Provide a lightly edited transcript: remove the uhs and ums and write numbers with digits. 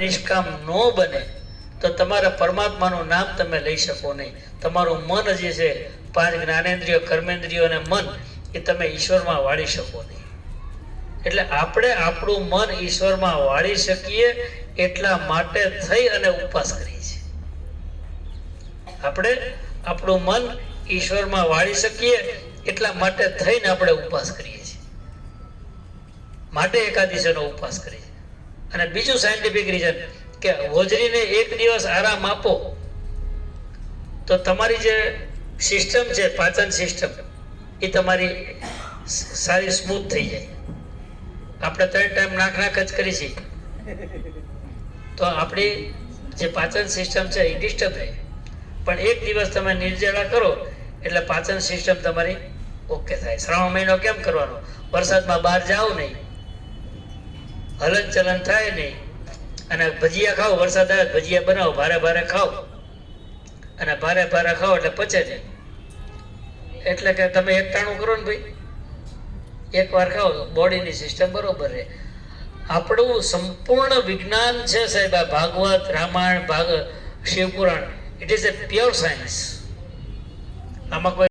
નિષ્કામ ન બને તો તમારા પરમાત્માનું નામ તમે લઈ શકો નહીં. તમારું મન જે છે, 5 જ્ઞાનેન્દ્રિયો, કર્મેન્દ્રિયો અને મન, એ તમે ઈશ્વરમાં વાળી શકો નહીં. એટલે આપણે આપણું મન ઈશ્વરમાં વાળી શકીએ એટલા માટે થઈ અને ઉપવાસ કરીએ છીએ. આપણે આપણું મન ઈશ્વરમાં વાળી શકીએ એટલા માટે થઈને આપણે ઉપવાસ કરીએ છીએ. માટે એકાદશીનો ઉપવાસ કરીએ છીએ. અને બીજું સાયન્ટિફિક રીઝન કે હોજરીને 1 દિવસ આરામ આપો તો તમારી જે સિસ્ટમ છે, પાચન સિસ્ટમ, એ તમારી સારી સ્મૂથ થઈ જાય. આપણે 3 ટાઈમ નાક જ કરી છીએ તો આપણી જે પાચન સિસ્ટમ છે એ ડિસ્ટર્બ થાય. પણ 1 દિવસ તમે નિર્જળા કરો એટલે પાચન સિસ્ટમ તમારી ઓકે થાય. શ્રાવણ મહિનો કેમ કરવાનો? વરસાદમાં બહાર જાઓ નહીં, હલન ચલન થાય નહીં, અને ભજીયા ખાઓ. વરસાદ આવે ભજીયા બનાવો, ભારે ભારે ખાઓ, અને ભારે ભારે ખાઓ એટલે પચે નહીં. એટલે કે તમે એકટાણું કરો ને ભાઈ, એકવાર ખાઓ, બોડીની સિસ્ટમ બરોબર રહે. આપણું સંપૂર્ણ વિજ્ઞાન છે સાહેબ, આ Bhagwat, Ramayana, Shivpuran, it is a pure science. આમાં કોઈ